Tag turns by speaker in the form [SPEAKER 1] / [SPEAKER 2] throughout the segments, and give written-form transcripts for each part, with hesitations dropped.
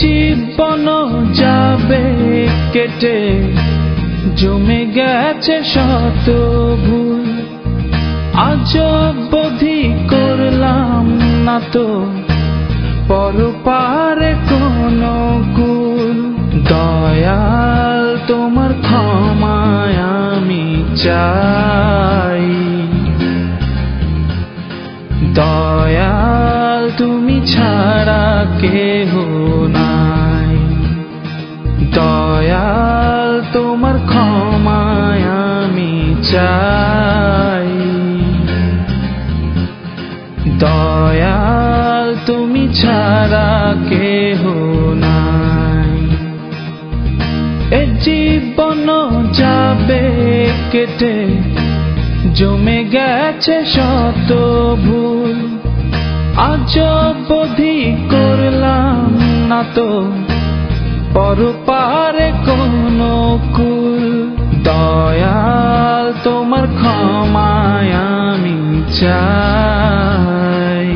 [SPEAKER 1] জীবন যাবে কেটে, জমে গেছে শত ভুল, আজও বোধি করলাম না তো পরপারে কোনো কুল। দয়াল তোমার ক্ষমায় আমি চাই, দয়াল তুমি ছাড়া কেহ নাই। দয়াল তোমার ক্ষমায় আমি চাই, দয়াল তুমি ছাড়া কেহ নাই। এ জীবন যাবে কেটে, জমে গেছে শত ভুল, আজও বোধি করলাম না তো পরপারে কোনো কুল। দয়াল তোমার ক্ষমায় আমি চাই,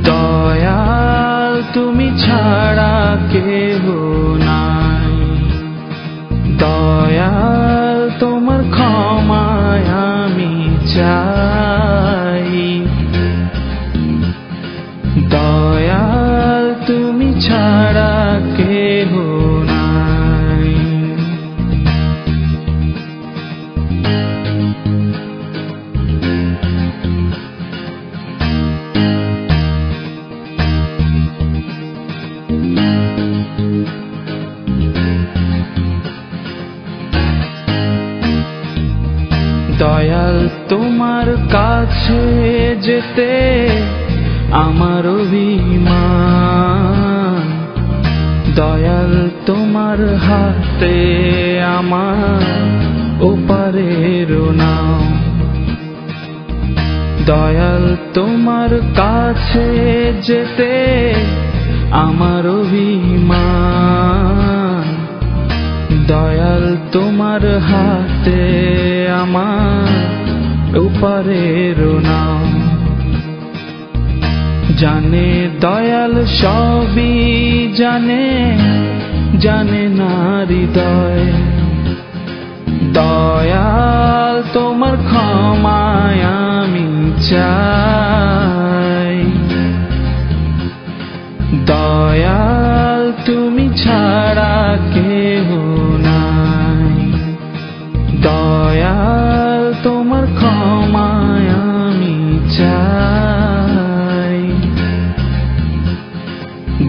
[SPEAKER 1] দয়াল তুমি ছাড়া কেহ নাই। দয়াল তোমার ক্ষমায় আমি চাই, দয়াল তুমি ছাড়া কেহ নাই। দয়াল তোমার কাছে যেতে আমার অভিমান, দয়াল তোমার হাতে আমার ওপারের নাও। দয়াল তোমার কাছে যেতে আমার অভিমান, দয়াল তোমার হাতে আমার ওপারের নাও। জানে দয়াল সবই জানে, জানে না হৃদয়। দয়াল তোমার ক্ষমায় আমি চাই, দয়াল তুমি ছাড়া কেহ নাই। দয়াল তোমার ক্ষমায় আমি চাই,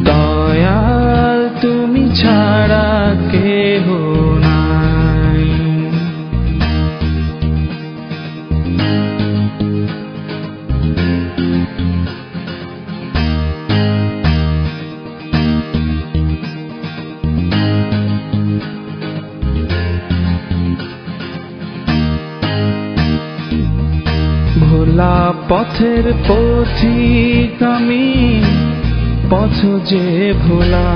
[SPEAKER 1] দয়াল তুমি ছাড়া কেহ নাই। ভোলা পথের পথিক আমি, পথ যে ভোলা,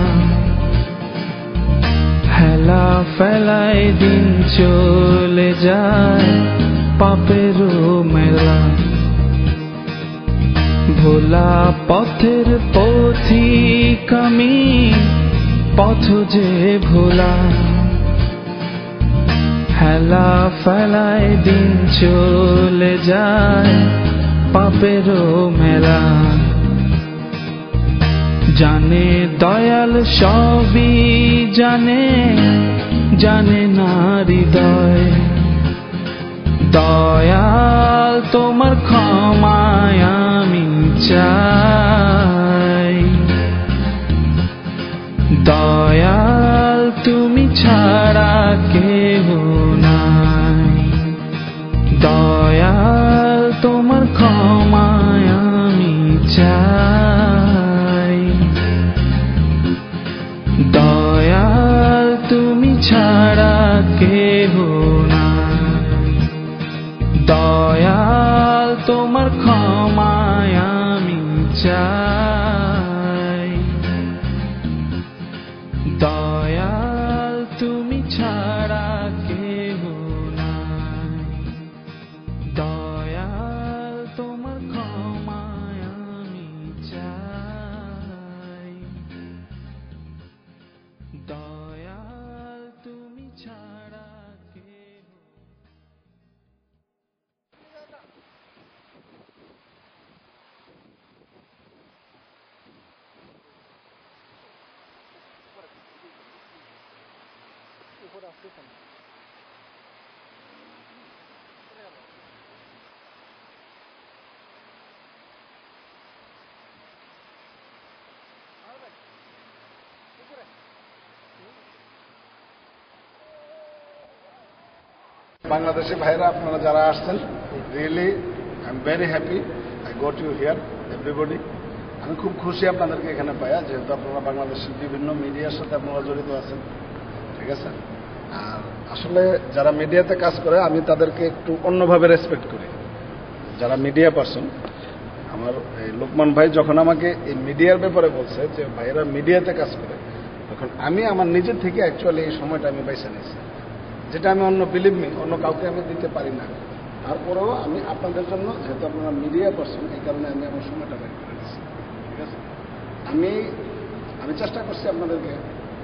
[SPEAKER 1] হেলা ফেলায় দিন চলে যায় পাপেরও মেলা। ভোলা পথের পথিক আমি, পথ যে ভোলা, হেলা ফেলায় দিন চলে যায় পাপেরও মেলা। জানে দয়াল সবই জানে, জানে না হৃদয়। দয়াল তোমার ক্ষমায় আমি চাই, দয়াল তুমি ছাড়া কেহ নাই। দয়াল তোমার ক্ষমায় আমি চাই, দয়াল তুমি ছাড়া কেহ নাই। দয়াল তোমার ক্ষমায় আমি চাই, দয়াল তুমি ছাড়া কেহ নাই। দয়াল তোমার ক্ষমায় আমি চাই,
[SPEAKER 2] বাংলাদেশি ভাইরা আপনারা যারা আসছেন, really I am very happy I got you here everybody. আমি খুব খুশি আপনাদেরকে এখানে পাইয়া, যেহেতু আপনারা বাংলাদেশের বিভিন্ন মিডিয়ার সাথে আপনারা জড়িত আছেন, ঠিক আছে। আর আসলে যারা মিডিয়াতে কাজ করে আমি তাদেরকে একটু অন্যভাবে রেসপেক্ট করি। যারা মিডিয়া পারসন, আমার এই লোকমান ভাই যখন আমাকে এই মিডিয়ার ব্যাপারে বলছে যে ভাইয়েরা মিডিয়াতে কাজ করে, তখন আমি আমার নিজের থেকে অ্যাকচুয়ালি এই সময়টা আমি বেছে নিয়েছি, যেটা আমি অন্য বিলিভ মি অন্য কাউকে আমি দিতে পারি না। তারপরেও আমি আপনাদের জন্য, যেহেতু আপনারা মিডিয়া পারসন, এই কারণে আমি আমার সময়টা বের করে দিচ্ছি, ঠিক আছে। আমি চেষ্টা করছি আপনাদেরকে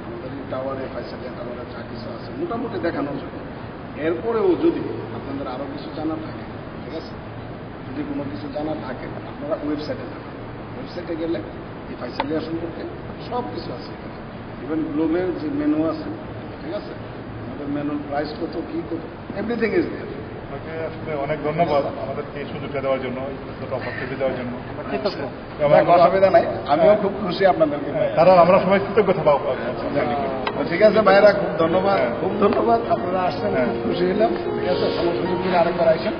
[SPEAKER 2] আমাদের টাওয়ারে, ফাইসালিয়া টাওয়ারে যা কিছু আছে মোটামুটি দেখানোর জন্য। এরপরেও যদি আপনাদের আরও কিছু জানা থাকে, ঠিক আছে, যদি কোনো কিছু জানা থাকে আপনারা ওয়েবসাইটে যাবেন। ওয়েবসাইটে গেলে এই ফাইসালিয়া সম্পর্কে সব কিছু আছে এখানে, ইভেন গ্লোবের যে মেনু আছে, ঠিক আছে, আমাদের মেনুর প্রাইস কত, কী কত, এভরিথিং ইজ দেয়ার।
[SPEAKER 3] আসলে অনেক ধন্যবাদ আমাদেরকে এই সুযোগটা দেওয়ার জন্য, অপরচুনিটি দেওয়ার জন্য।
[SPEAKER 2] অসুবিধা নাই, আমিও খুব খুশি আপনাদেরকে।
[SPEAKER 3] কারণ আমরা সবাই কৃতজ্ঞ থাকবো।
[SPEAKER 2] ঠিক আছে ভাইরা, খুব ধন্যবাদ, খুব ধন্যবাদ। আপনারা আসছেন, খুব খুশি হলাম। ঠিক আছে, সমস্যা আরেকবার আইসেন।